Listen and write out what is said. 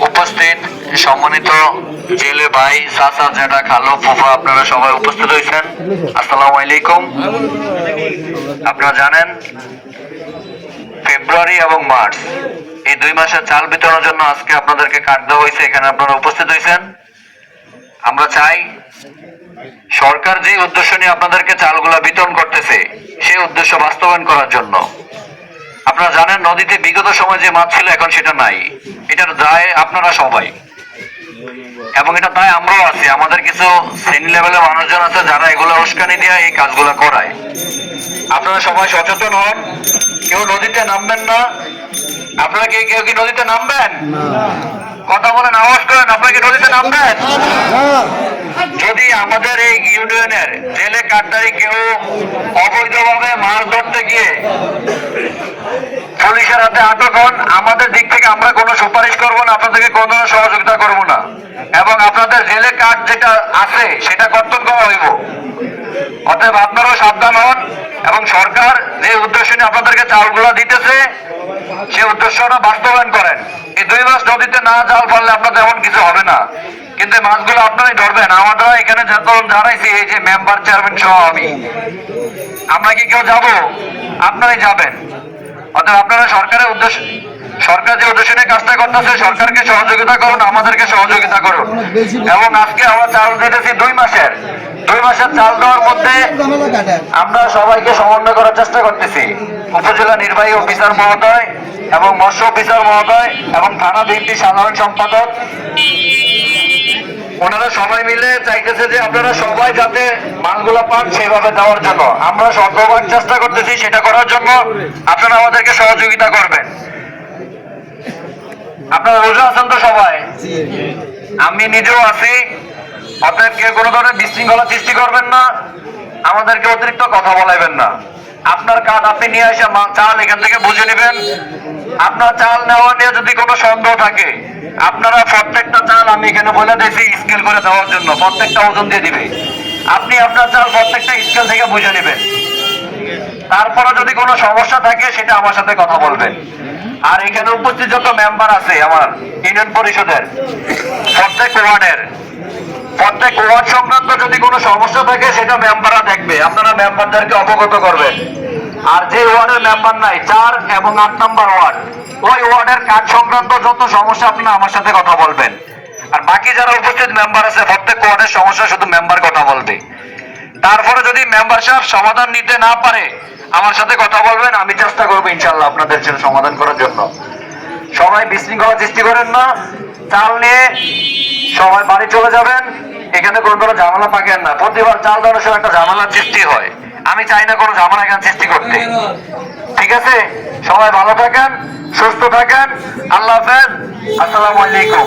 উপস্থিত সম্মানিত জেলে ভাই, চাচা, জ্যাঠা, খালো, ফুফা, আপনারা সবাই উপস্থিত হয়েছেন। আসসালামু আলাইকুম। আপনারা জানেন ফেব্রুয়ারি এবং মার্চ এই 2 মাসের চাল বিতরণের জন্য আজকে আপনাদেরকে কার্ড দেওয়া হয়েছে, এখানে আপনারা উপস্থিত হয়েছেন। আমরা চাই সরকার যে উদ্দেশ্য নিয়ে আপনাদেরকে চালগুলা বিতরণ করতেছে সেই উদ্দেশ্য বাস্তবায়ন করার জন্য। আপনারা জানেন নদীতে বিগত সময় যে মাছ ছিল এখন সেটা নাই, এটার দায় আপনারা সবাই, এবং এটা দায় আমরাও আছি। আমাদের কিছু সিনিয়র লেভেলের মানুষজন আছে যারা এগুলো উস্কানি দিয়ে এই কাজগুলো করায়। আপনারা সবাই সচেতন হন, কেউ নদীতে নামবেন না। আপনারা কেউ কি নদীতে নামবেন? কথা বলেন, আওয়াজ করেন, আপনারা কি নদীতে নামবেন? যদি আমাদের এই ইউনিয়নের জেলে কাঠদারি কেউ অবৈধভাবে মাছ ধরতে গিয়ে পুলিশের হাতে আটক হন, আমাদের দিক থেকে আমরা কোনো সুপারিশ করবো না, আপনাদেরকে কোনো ধরনের সহযোগিতা করবো না, এবং আপনাদের জেলে কাঠ যেটা আছে সেটা কর্তন করা হইব। অতএব আপনারাও সাবধান হন, এবং সরকার যে উদ্দেশ্য নিয়ে আপনাদেরকে চালগুলো দিতেছে সেই উদ্দেশ্যটা বাস্তবায়ন করেন। এই 2 মাস নদীতে না জাল ফেললে আপনাদের এমন কিছু হবে না, কিন্তু মাছগুলো আপনারাই ধরবেন। আমরা এখানে যতজন জানাইছি, এই যে মেম্বার, চেয়ারম্যান সহ আমরা কি কেউ যাব? আপনারাই যাবেন। অর্থাৎ আপনারা সরকার যে উদ্দেশ্য নিয়ে কাজটা করতেছে, সরকারকে সহযোগিতা করুন, আমাদেরকে সহযোগিতা করুন। এবং আজকে আমরা চাল দিতেছি 2 মাসের চাল দেওয়ার মধ্যে আমরা সবাইকে সমন্বয় করার চেষ্টা করতেছি। উপজেলা নির্বাহী অফিসার মহোদয় এবং মৎস্য অফিসার মহোদয় এবং থানা বিএনপি সাধারণ সম্পাদক, ওনারা সবাই মিলে চাইতেছে যে আপনারা সবাই যাতে মালগুলো পান সেভাবে দেওয়ার জন্য। আমরা সর্বভাগ চেষ্টা করতেছি সেটা করার জন্য। আপনারা আমাদেরকে সহযোগিতা করবেন। আপনারা রোজা আছেন তো সবাই? আমি নিজেও আছি। অতএব কেউ কোনো ধরনের বিশৃঙ্খলা সৃষ্টি করবেন না, আমাদেরকে অতিরিক্ত কথা বলাইবেন না। আপনার কার্ড আপনি নিয়ে এসে চাল এখান থেকে বুঝে নেবেন। আপনার চাল নেওয়া নিয়ে যদি কোনো সন্দেহ থাকে, আপনারা প্রত্যেকটা চাল আমি এখানে বলে দিয়েছি স্কেল করে দেওয়ার জন্য, প্রত্যেকটা ওজন দিয়ে দিবে। আপনি আপনার চাল প্রত্যেকটা স্কেল থেকে বুঝে নেবেন। তারপরে যদি কোনো সমস্যা থাকে সেটা আমার সাথে কথা বলবেন। আর এখানে উপস্থিত যত মেম্বার আছে আমার ইউনিয়ন পরিষদের প্রত্যেক ওয়ার্ড সংক্রান্ত যদি কোনো সমস্যা থাকে সেটা মেম্বাররা দেখবে, আপনারা মেম্বারদেরকে অবগত করবেন। আর যে ওয়ার্ডের মেম্বার নাই, 4 এবং 8 নম্বর ওয়ার্ড, ওই ওয়ার্ডের কাজ সংক্রান্ত যত সমস্যা আপনারা আমার সাথে কথা বলবেন। আর বাকি যারা উপস্থিত মেম্বার আছে প্রত্যেক ওয়ার্ডের সমস্যা শুধু মেম্বার কথা বলবে। তারপরে যদি মেম্বার সাহেব সমাধান নিতে না পারে আমার সাথে কথা বলবেন, আমি চেষ্টা করবো ইনশাল্লাহ আপনাদের সমাধান করার জন্য। সবাই বিশৃঙ্খলা সৃষ্টি করেন না। চাল নিয়ে সবাই বাড়ি চলে যাবেন, এখানে কোনো ধরনের ঝামেলা পাকেন না। প্রতিবার চাল দেওয়ার সময় একটা ঝামেলার সৃষ্টি হয়, আমি চাই না কোনো ঝামেলা এখানে সৃষ্টি করতে। ঠিক আছে? সবাই ভালো থাকেন, সুস্থ থাকেন। আল্লাহ হাফেজ। আসসালামু আলাইকুম।